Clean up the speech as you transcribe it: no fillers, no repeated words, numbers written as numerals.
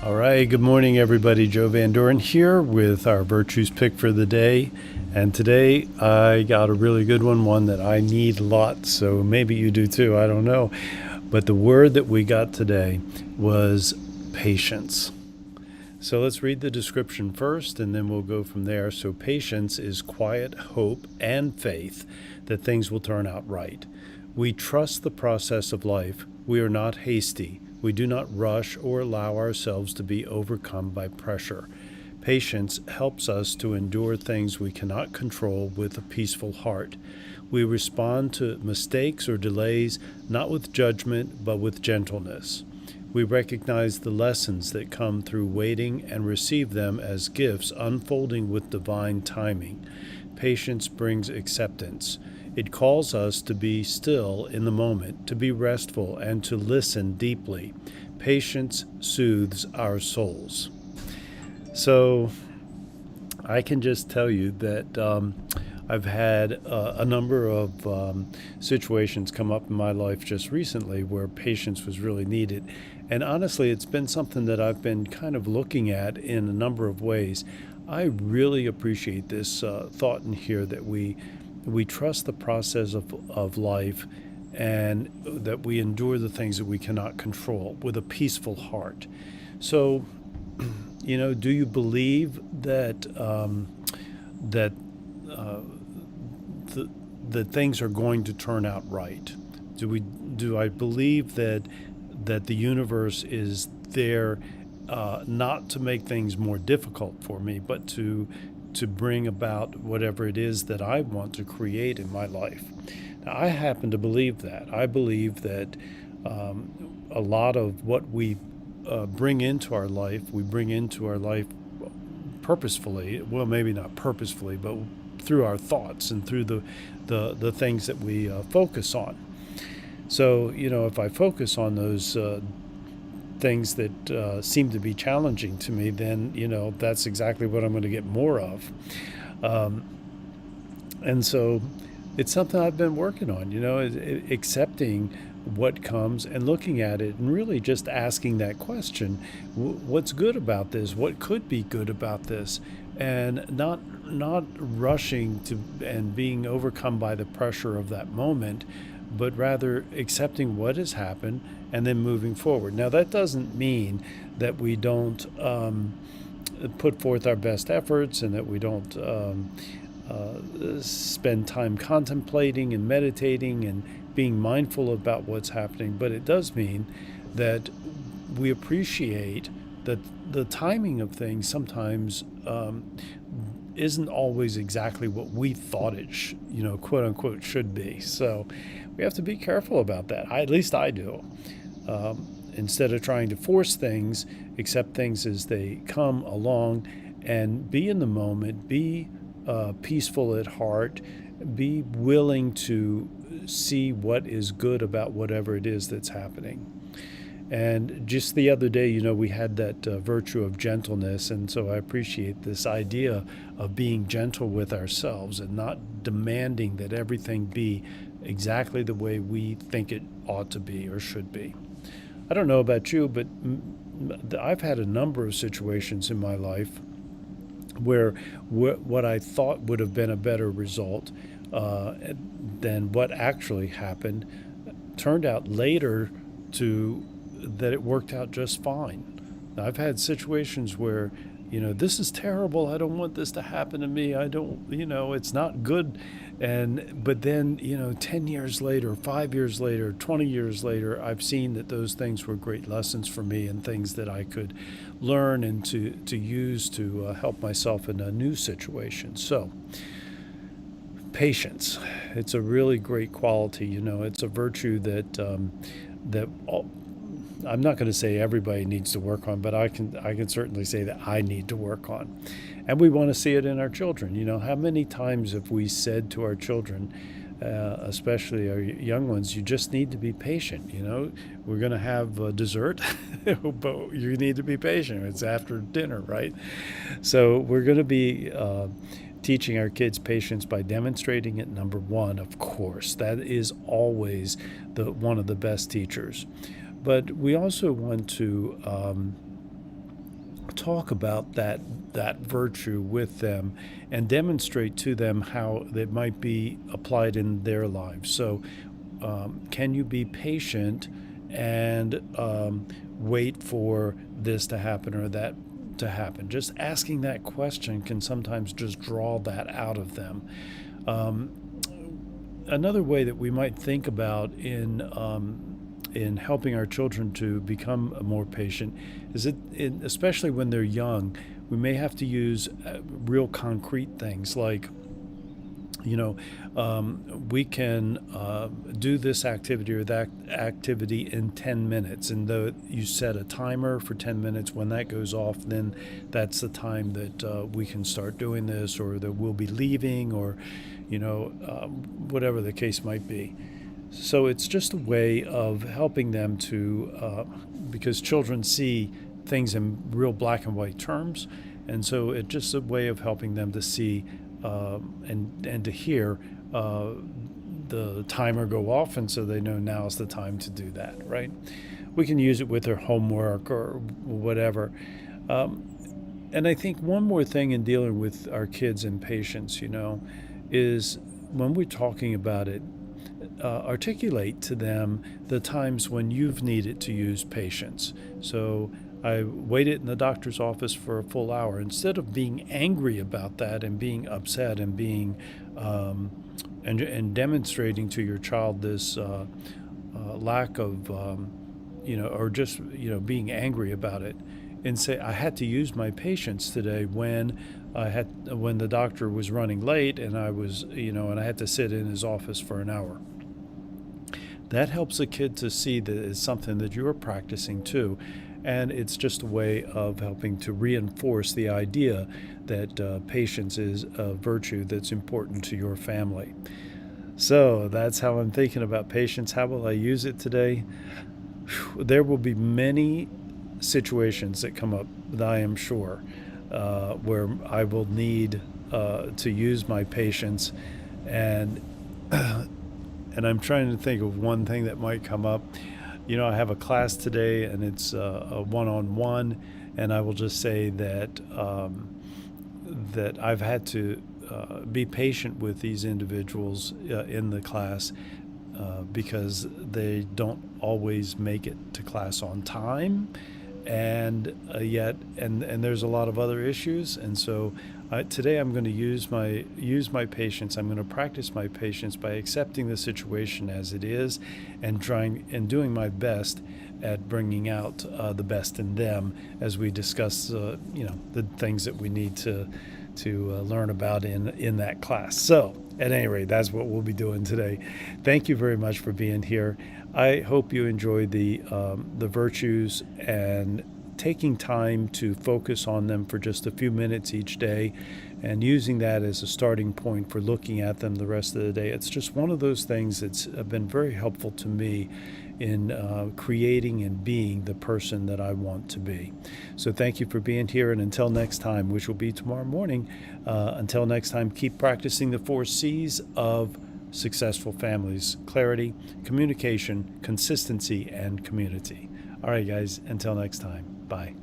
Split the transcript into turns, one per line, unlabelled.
All right, good morning, everybody. Joe Van Doren here with our Virtues Pick for the day. And today I got a really good one that I need a lot, so maybe you do too, I don't know. But the word that we got today was patience. So let's read the description first and then we'll go from there. So, patience is quiet hope and faith that things will turn out right. We trust the process of life. We are not hasty. We do not rush or allow ourselves to be overcome by pressure. Patience helps us to endure things we cannot control with a peaceful heart. We respond to mistakes or delays not with judgment but with gentleness. We recognize the lessons that come through waiting and receive them as gifts unfolding with divine timing. Patience brings acceptance. It calls us to be still in the moment, to be restful, and to listen deeply. Patience soothes our souls. So I can just tell you that I've had a number of situations come up in my life just recently where patience was really needed. And honestly, it's been something that I've been kind of looking at in a number of ways. I really appreciate this thought in here that we trust the process of life and that we endure the things that we cannot control with a peaceful heart. So, do you believe that that things are going to turn out right? Do I believe that the universe is there not to make things more difficult for me, but to bring about whatever it is that I want to create in my life? Now, I happen to believe that. I believe that a lot of what we bring into our life, we bring into our life purposefully. Well, maybe not purposefully, but through our thoughts and through the things that we focus on. So, if I focus on those things that seem to be challenging to me, then that's exactly what I'm going to get more of. And so it's something I've been working on, accepting what comes and looking at it and really just asking that question: what's good about this? What could be good about this? And not rushing to and being overcome by the pressure of that moment, but rather accepting what has happened and then moving forward. Now, that doesn't mean that we don't put forth our best efforts and that we don't spend time contemplating and meditating and being mindful about what's happening, but it does mean that we appreciate that the timing of things sometimes isn't always exactly what we thought it quote unquote should be. So we have to be careful about that. At least I do. Instead of trying to force things, accept things as they come along and be in the moment, be peaceful at heart, be willing to see what is good about whatever it is that's happening. And just the other day, we had that virtue of gentleness. And so I appreciate this idea of being gentle with ourselves and not demanding that everything be exactly the way we think it ought to be or should be. I don't know about you, but I've had a number of situations in my life where what I thought would have been a better result than what actually happened turned out later that it worked out just fine. I've had situations where, this is terrible. I don't want this to happen to me. I don't, it's not good. But then, 10 years later, 5 years later, 20 years later, I've seen that those things were great lessons for me and things that I could learn and to use to help myself in a new situation. So, patience. It's a really great quality. It's a virtue that I'm not going to say everybody needs to work on, but I can certainly say that I need to work on. And we want to see it in our children. How many times have we said to our children, especially our young ones, you just need to be patient. We're going to have dessert, but you need to be patient. It's after dinner, right? So we're going to be teaching our kids patience by demonstrating it. Number one, of course, that is always one of the best teachers. But we also want to talk about that virtue with them and demonstrate to them how it might be applied in their lives. So, can you be patient and wait for this to happen or that to happen? Just asking that question can sometimes just draw that out of them. Um, Another way that we might think about in helping our children to become more patient is that, especially when they're young, we may have to use real concrete things like, you know, we can do this activity or that activity in 10 minutes. And though you set a timer for 10 minutes, when that goes off, then that's the time that we can start doing this, or that we'll be leaving, or, whatever the case might be. So it's just a way of helping them to, because children see things in real black and white terms. And so it's just a way of helping them to see and to hear the timer go off, and so they know now's the time to do that, right? We can use it with their homework or whatever. And I think one more thing in dealing with our kids and patience, is when we're talking about it, articulate to them the times when you've needed to use patience. So I waited in the doctor's office for a full hour. Instead of being angry about that and being upset and being and demonstrating to your child this lack of or just being angry about it, and say, I had to use my patience today when the doctor was running late, and I was and I had to sit in his office for an hour. That helps a kid to see that it's something that you're practicing too. And it's just a way of helping to reinforce the idea that patience is a virtue that's important to your family. So that's how I'm thinking about patience. How will I use it today? There will be many situations that come up, that I am sure, where I will need to use my patience. And and I'm trying to think of one thing that might come up. I have a class today, and it's a one-on-one, and I will just say that that I've had to be patient with these individuals in the class because they don't always make it to class on time, and yet there's a lot of other issues, and so today I'm going to use my patience. I'm going to practice my patience by accepting the situation as it is, and trying and doing my best at bringing out the best in them as we discuss the things that we need to learn about in that class. So at any rate, that's what we'll be doing today. Thank you very much for being here. I hope you enjoy the virtues and taking time to focus on them for just a few minutes each day, and using that as a starting point for looking at them the rest of the day. It's just one of those things that's been very helpful to me in creating and being the person that I want to be. So thank you for being here, and until next time, which will be tomorrow morning, until next time, keep practicing the 4 C's of successful families: clarity, communication, consistency, and community. All right, guys, until next time. Bye.